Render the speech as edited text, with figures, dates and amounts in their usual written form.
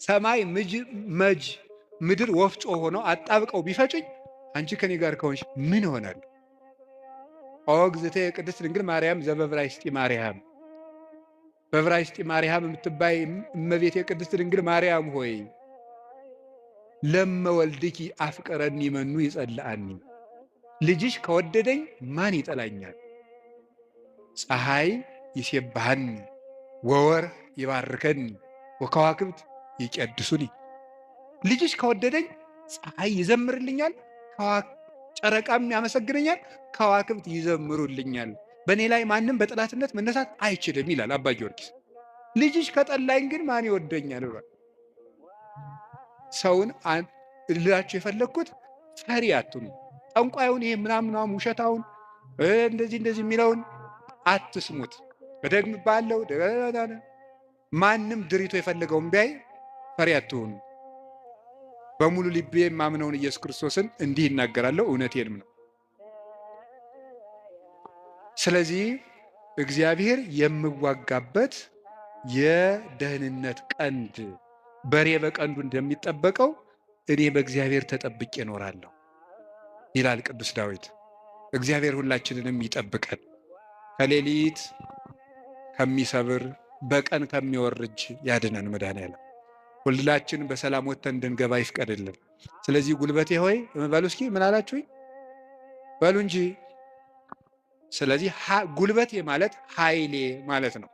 ሰማይ መጅ ምድር ወፍጮ ሆነው አጣብቀው ቢፈጭኝ አንቺ ከኔ ጋር ከሆንሽ ምን ይሆናል? ኦ እግዝእትየ ቅድስት ድንግል ማርያም ዘበዕብራይስጢ ማርያም፣ በዕብራይስጢ ማርያም የምትባይ እመቤቴ ቅድስት ድንግል ማርያም ሆይ ለመ ወልድኪ አፍቀረኒ መኑ ይጸልአኒ፣ ልጅሽ ከወደደኝ ማን ይጠላኛል? ፀሐይ ይሴብሐኒ ወወርኅ ይባርከኒ ወከዋክብት ይቀድሱኒ። ልጅሽ ከወደደኝ ፀሐይ ይዘምርልኛል፣ ጨረቃም ያመሰግነኛል፣ ከዋክብት ይዘምሩልኛል። በእኔ ላይ ማንም በጠላትነት መነሳት አይችልም ይላል አባ ጊዮርጊስ። ልጅሽ ከጠላኝ ግን ማን ይወደኛል ብሏል። ሰውን ልላችሁ የፈለግኩት ፈሪ አትሁኑ። ጠንቋዩን ይሄ ምናምናም ውሸታውን እንደዚህ የሚለውን አትስሙት። በደግም ባለው ማንም ድሪቶ የፈለገውን ቢያይ ፈሪ አትሁኑ። በሙሉ ልቤ የማምነውን ኢየሱስ ክርስቶስን እንዲህ ይናገራለሁ፣ እውነቴንም ነው። ስለዚህ እግዚአብሔር የምዋጋበት የደህንነት ቀንድ በሬ በቀንዱ እንደሚጠበቀው እኔ በእግዚአብሔር ተጠብቄ እኖራለሁ ይላል ቅዱስ ዳዊት። እግዚአብሔር ሁላችንንም ይጠብቀን፣ ከሌሊት ከሚሰብር በቀን ከሚወርጅ ያድነን መድኃኔዓለም። ሁላችን በሰላም ወጥተን እንድንገባ ይፍቀድልን። ስለዚህ ጉልበቴ ሆይ በሉ እስኪ ምን አላችሁኝ? በሉ እንጂ። ስለዚህ ጉልበቴ ማለት ኃይሌ ማለት ነው።